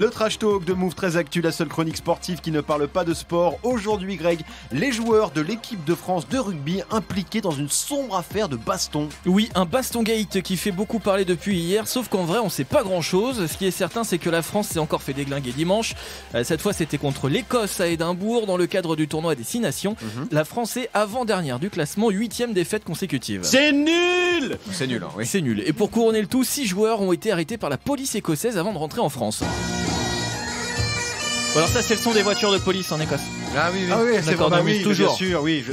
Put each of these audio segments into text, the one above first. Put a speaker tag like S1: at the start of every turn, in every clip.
S1: Le trash talk de Move très actu, la seule chronique sportive qui ne parle pas de sport. Aujourd'hui, Greg, les joueurs de l'équipe de France de rugby impliqués dans une sombre affaire de baston.
S2: Oui, un baston gate qui fait beaucoup parler depuis hier, sauf qu'en vrai on sait pas grand chose. Ce qui est certain, c'est que la France s'est encore fait déglinguer dimanche. Cette fois c'était contre l'Écosse à Édimbourg dans le cadre du tournoi des 6 nations. La France est avant-dernière du classement, 8ème défaite consécutive.
S1: C'est nul. C'est nul, hein, oui.
S2: C'est nul. Et pour couronner le tout, 6 joueurs ont été arrêtés par la police écossaise avant de rentrer en France. Alors ça c'est le son des voitures de police en Écosse.
S1: Ah oui, c'est
S2: bon,
S1: oui,
S2: toujours.
S1: Bien sûr, oui,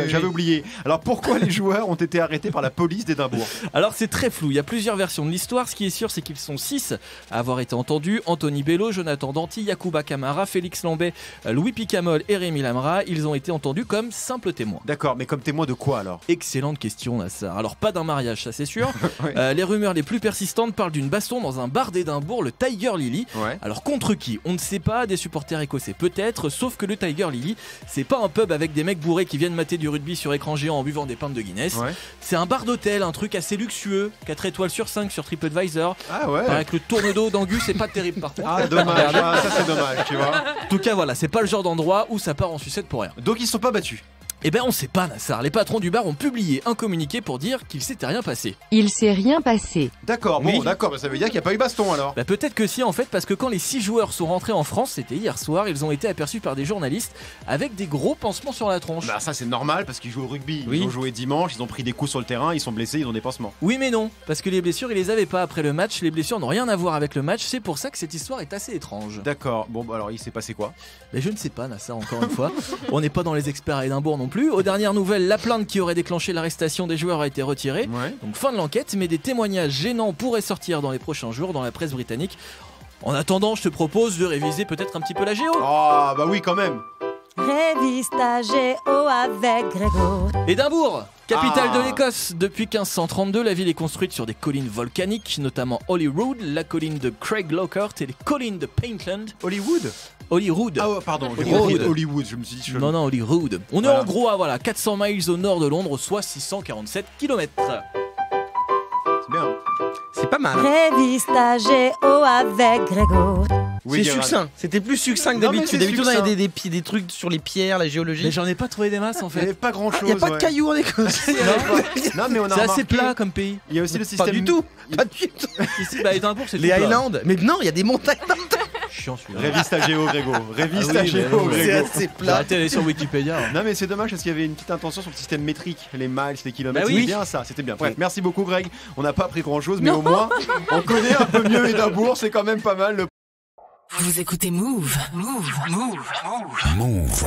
S1: j'avais oublié. Alors pourquoi les joueurs ont été arrêtés par la police d'Édimbourg?
S2: Alors c'est très flou, il y a plusieurs versions de l'histoire. Ce qui est sûr, c'est qu'ils sont 6 à avoir été entendus: Anthony Bello, Jonathan Danty, Yacouba Camara, Félix Lambet, Louis Picamol et Rémi Lamra. Ils ont été entendus comme simples témoins.
S1: D'accord, mais comme témoins de quoi alors?
S2: Excellente question, Nassar. Alors pas d'un mariage, ça c'est sûr.
S1: Oui.
S2: Les rumeurs les plus persistantes parlent d'une baston dans un bar d'Édimbourg, le Tiger Lily.
S1: Ouais.
S2: Alors contre qui? On ne sait pas, des supporters écossais peut-être, sauf que le Tiger Lily, c'est pas un pub avec des mecs bourrés qui viennent mater du rugby sur écran géant en buvant des pintes de Guinness.
S1: Ouais.
S2: C'est un bar d'hôtel, un truc assez luxueux, 4 étoiles sur 5 sur TripAdvisor.
S1: Ah ouais.
S2: Avec le tourne d'eau d'Angus, c'est pas terrible par contre.
S1: Ah dommage, ah, ça c'est dommage, tu vois.
S2: En tout cas voilà, c'est pas le genre d'endroit où ça part en sucette pour rien.
S1: Donc ils sont pas battus.
S2: Eh ben on sait pas, Nassar. Les patrons du bar ont publié un communiqué pour dire qu'il s'était rien passé.
S3: Il s'est rien passé.
S1: D'accord, bon
S2: Oui.
S1: d'accord, bah, ça veut dire qu'il n'y a pas eu baston alors.
S2: Bah peut-être que si en fait, parce que quand les 6 joueurs sont rentrés en France, c'était hier soir, ils ont été aperçus par des journalistes avec des gros pansements sur la tronche.
S1: Bah ça c'est normal parce qu'ils jouent au rugby,
S2: Oui.
S1: ils ont joué dimanche, ils ont pris des coups sur le terrain, ils sont blessés, ils ont des pansements.
S2: Oui mais non, parce que les blessures ils les avaient pas après le match, les blessures n'ont rien à voir avec le match, c'est pour ça que cette histoire est assez étrange.
S1: D'accord, bon bah, alors il s'est passé quoi?
S2: Mais je ne sais pas, Nassar, encore une fois. On n'est pas dans les experts à Édimbourg non plus. Aux dernières nouvelles, la plainte qui aurait déclenché l'arrestation des joueurs a été retirée.
S1: Ouais.
S2: Donc fin de l'enquête, mais des témoignages gênants pourraient sortir dans les prochains jours dans la presse britannique. En attendant, je te propose de réviser peut-être un petit peu la géo.
S1: Ah bah oui quand même.
S4: Révise ta géo avec Grégo.
S2: Édimbourg, capitale
S1: Ah.
S2: de l'Écosse. Depuis 1532, la ville est construite sur des collines volcaniques, notamment Holyrood, la colline de Craig Lockhart et les collines de Paintland.
S1: Hollywood?
S2: Holyrood.
S1: Ah ouais, pardon, j'ai
S2: Hollywood.
S1: compris Hollywood, je me suis dit chelou.
S2: Non, non, Holyrood. On est
S1: Voilà.
S2: en gros à 400 miles au nord de Londres, soit 647 km.
S1: C'est bien.
S5: C'est pas mal.
S4: Révise ta géo avec Grégo.
S1: Oui,
S5: C'est
S1: Gérald.
S5: succinct. C'était plus succinct que
S1: Non, mais
S5: d'habitude.
S1: c'est
S5: D'habitude, on avait
S1: succinct.
S5: des trucs sur les pierres, la géologie.
S2: Mais j'en ai pas trouvé des masses en
S1: Il n'y avait
S2: fait.
S1: pas grand
S5: Il
S1: chose.
S5: n'y a pas de cailloux en Écosse.
S1: Non mais on a
S2: C'est assez
S1: remarqué,
S2: plat comme pays.
S1: il y a aussi le
S5: Pas
S1: système.
S5: du tout.
S1: Il-
S5: Pas du tout.
S2: Ici, bah Édimbourg, c'est
S5: Les
S2: tout plat.
S5: Highlands. Mais non, il y a des montagnes.
S2: Chiant celui-là.
S1: Révise ta géo, Grégo. Révise
S2: Ah
S1: ta
S2: oui,
S1: géo,
S2: mais oui,
S5: C'est
S1: Grégo.
S5: assez
S2: J'ai
S5: plat.
S2: arrêté d'aller sur Wikipédia.
S1: Non mais c'est dommage parce qu'il y avait une petite intention sur le système métrique, les miles, les kilomètres.
S2: Bah oui.
S1: C'est bien ça, c'était bien. Bref, merci beaucoup Greg. On n'a pas appris grand chose, mais au moins on connaît un peu mieux Édimbourg, c'est quand même pas mal.
S6: Vous écoutez Move. Move. Move. Move.